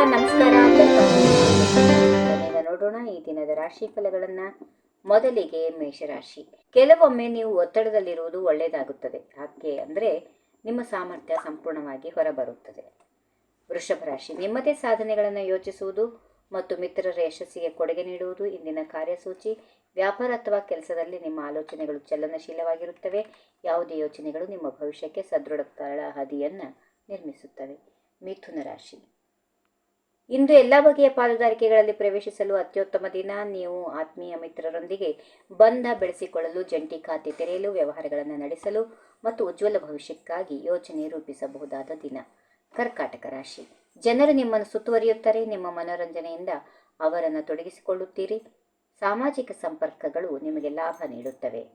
ನಮಸ್ಕಾರ. ನೋಡೋಣ ಈ ದಿನದ ರಾಶಿ ಫಲಗಳನ್ನ. ಮೊದಲಿಗೆ ಮೇಷರಾಶಿ. ಕೆಲವೊಮ್ಮೆ ನೀವು ಒತ್ತಡದಲ್ಲಿರುವುದು ಒಳ್ಳೆಯದಾಗುತ್ತದೆ, ಯಾಕೆ ಅಂದರೆ ನಿಮ್ಮ ಸಾಮರ್ಥ್ಯ ಸಂಪೂರ್ಣವಾಗಿ ಹೊರಬರುತ್ತದೆ. ವೃಷಭ ರಾಶಿ. ನಿಮ್ಮದೇ ಸಾಧನೆಗಳನ್ನು ಯೋಚಿಸುವುದು ಮತ್ತು ಮಿತ್ರರ ಯಶಸ್ಸಿಗೆ ಕೊಡುಗೆ ನೀಡುವುದು ಇಂದಿನ ಕಾರ್ಯಸೂಚಿ. ವ್ಯಾಪಾರ ಅಥವಾ ಕೆಲಸದಲ್ಲಿ ನಿಮ್ಮ ಆಲೋಚನೆಗಳು ಚಲನಶೀಲವಾಗಿರುತ್ತವೆ. ಯಾವುದೇ ಯೋಚನೆಗಳು ನಿಮ್ಮ ಭವಿಷ್ಯಕ್ಕೆ ಸದೃಢ ತಳಹದಿಯನ್ನು ನಿರ್ಮಿಸುತ್ತವೆ. ಮಿಥುನ ರಾಶಿ. ಇಂದು ಎಲ್ಲ ಬಗೆಯ ಪಾಲುದಾರಿಕೆಗಳಲ್ಲಿ ಪ್ರವೇಶಿಸಲು ಅತ್ಯುತ್ತಮ ದಿನ. ನೀವು ಆತ್ಮೀಯ ಮಿತ್ರರೊಂದಿಗೆ ಬಂಧ ಬೆಳೆಸಿಕೊಳ್ಳಲು, ಜಂಟಿ ಖಾತೆ ತೆರೆಯಲು, ವ್ಯವಹಾರಗಳನ್ನು ನಡೆಸಲು ಮತ್ತು ಉಜ್ವಲ ಭವಿಷ್ಯಕ್ಕಾಗಿ ಯೋಜನೆ ರೂಪಿಸಬಹುದಾದ ದಿನ. ಕರ್ಕಾಟಕ ರಾಶಿ. ಜನರು ನಿಮ್ಮನ್ನು ಸುತ್ತುವರಿಯುತ್ತಾರೆ. ನಿಮ್ಮ ಮನೋರಂಜನೆಯಿಂದ ಅವರನ್ನು ತೊಡಗಿಸಿಕೊಳ್ಳುತ್ತೀರಿ. ಸಾಮಾಜಿಕ ಸಂಪರ್ಕಗಳು ನಿಮಗೆ ಲಾಭ ನೀಡುತ್ತವೆ.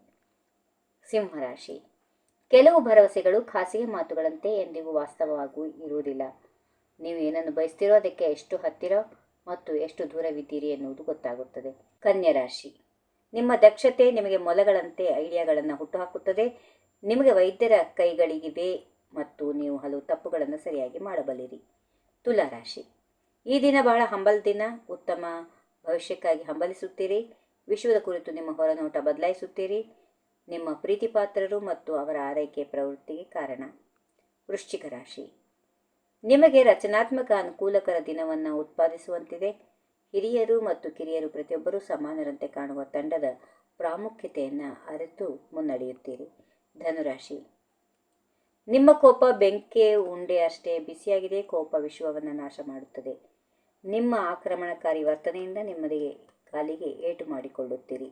ಸಿಂಹರಾಶಿ. ಕೆಲವು ಭರವಸೆಗಳು ಖಾಸಗಿ ಮಾತುಗಳಂತೆ ಎಂದಿಗೂ ವಾಸ್ತವವಾಗೂ ಇರುವುದಿಲ್ಲ. ನೀವು ಏನನ್ನು ಬಯಸ್ತೀರೋ ಅದಕ್ಕೆ ಎಷ್ಟು ಹತ್ತಿರ ಮತ್ತು ಎಷ್ಟು ದೂರವಿದ್ದೀರಿ ಎನ್ನುವುದು ಗೊತ್ತಾಗುತ್ತದೆ. ಕನ್ಯಾ ರಾಶಿ. ನಿಮ್ಮ ದಕ್ಷತೆ ನಿಮಗೆ ಮೊಲಗಳಂತೆ ಐಡಿಯಾಗಳನ್ನು ಹುಟ್ಟುಹಾಕುತ್ತದೆ. ನಿಮಗೆ ವೈದ್ಯರ ಕೈಗಳಿಗಿದೆ ಮತ್ತು ನೀವು ಹಲವು ತಪ್ಪುಗಳನ್ನು ಸರಿಯಾಗಿ ಮಾಡಬಲ್ಲಿರಿ. ತುಲಾ ರಾಶಿ. ಈ ದಿನ ಬಹಳ ಹಂಬಲ ದಿನ. ಉತ್ತಮ ಭವಿಷ್ಯಕ್ಕಾಗಿ ಹಂಬಲಿಸುತ್ತೀರಿ. ವಿಶ್ವದ ಕುರಿತು ನಿಮ್ಮ ಹೊರನೋಟ ಬದಲಾಯಿಸುತ್ತೀರಿ. ನಿಮ್ಮ ಪ್ರೀತಿಪಾತ್ರರು ಮತ್ತು ಅವರ ಆರೈಕೆ ಪ್ರವೃತ್ತಿಗೆ ಕಾರಣ. ವೃಶ್ಚಿಕ ರಾಶಿ. ನಿಮಗೆ ರಚನಾತ್ಮಕ ಅನುಕೂಲಕರ ದಿನವನ್ನು ಉತ್ಪಾದಿಸುವಂತಿದೆ. ಹಿರಿಯರು ಮತ್ತು ಕಿರಿಯರು ಪ್ರತಿಯೊಬ್ಬರೂ ಸಮಾನರಂತೆ ಕಾಣುವ ತಂಡದ ಪ್ರಾಮುಖ್ಯತೆಯನ್ನು ಅರಿತು ಮುನ್ನಡೆಯುತ್ತೀರಿ. ಧನುರಾಶಿ. ನಿಮ್ಮ ಕೋಪ ಬೆಂಕಿಯ ಉಂಡೆ ಅಷ್ಟೇ ಬಿಸಿಯಾಗಿದೆ. ಕೋಪ ವಿಶ್ವವನ್ನು ನಾಶ ಮಾಡುತ್ತದೆ. ನಿಮ್ಮ ಆಕ್ರಮಣಕಾರಿ ವರ್ತನೆಯಿಂದ ನಿಮ್ಮದೇ ಕಾಲಿಗೆ ಏಟು ಮಾಡಿಕೊಳ್ಳುತ್ತೀರಿ.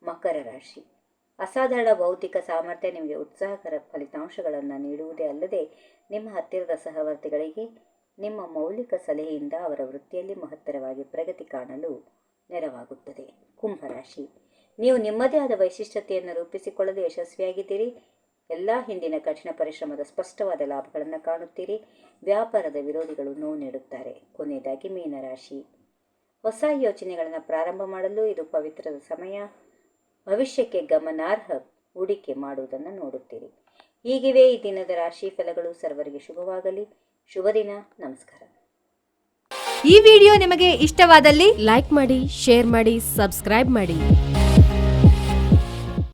ಮಕರ ರಾಶಿ. ಅಸಾಧಾರಣ ಭೌತಿಕ ಸಾಮರ್ಥ್ಯ ನಿಮಗೆ ಉತ್ಸಾಹಕರ ಫಲಿತಾಂಶಗಳನ್ನು ನೀಡುವುದೇ ಅಲ್ಲದೆ ನಿಮ್ಮ ಹತ್ತಿರದ ಸಹವರ್ತಿಗಳಿಗೆ ನಿಮ್ಮ ಮೌಲಿಕ ಸಲಹೆಯಿಂದ ಅವರ ವೃತ್ತಿಯಲ್ಲಿ ಮಹತ್ತರವಾಗಿ ಪ್ರಗತಿ ಕಾಣಲು ನೆರವಾಗುತ್ತದೆ. ಕುಂಭರಾಶಿ. ನೀವು ನಿಮ್ಮದೇ ಆದ ವೈಶಿಷ್ಟ್ಯತೆಯನ್ನು ರೂಪಿಸಿಕೊಳ್ಳಲು ಯಶಸ್ವಿಯಾಗಿದ್ದೀರಿ. ಎಲ್ಲ ಹಿಂದಿನ ಕಠಿಣ ಪರಿಶ್ರಮದ ಸ್ಪಷ್ಟವಾದ ಲಾಭಗಳನ್ನು ಕಾಣುತ್ತೀರಿ. ವ್ಯಾಪಾರದ ವಿರೋಧಿಗಳು ನೋವು ನೀಡುತ್ತಾರೆ. ಕೊನೆಯದಾಗಿ ಮೀನರಾಶಿ. ಹೊಸ ಯೋಚನೆಗಳನ್ನು ಪ್ರಾರಂಭ ಮಾಡಲು ಇದು ಪವಿತ್ರದ ಸಮಯ. ಭವಿಷ್ಯಕ್ಕೆ ಗಮನಾರ್ಹ ಹೂಡಿಕೆ ಮಾಡುವುದನ್ನು ನೋಡುತ್ತೀರಿ. ಹೀಗಿವೆ ಈ ದಿನದ ರಾಶಿ ಫಲಗಳು. ಸರ್ವರಿಗೆ ಶುಭವಾಗಲಿ. ಶುಭ ದಿನ. ನಮಸ್ಕಾರ. ಈ ವಿಡಿಯೋ ನಿಮಗೆ ಇಷ್ಟವಾದಲ್ಲಿ ಲೈಕ್ ಮಾಡಿ, ಶೇರ್ ಮಾಡಿ, ಸಬ್ಸ್ಕ್ರೈಬ್ ಮಾಡಿ.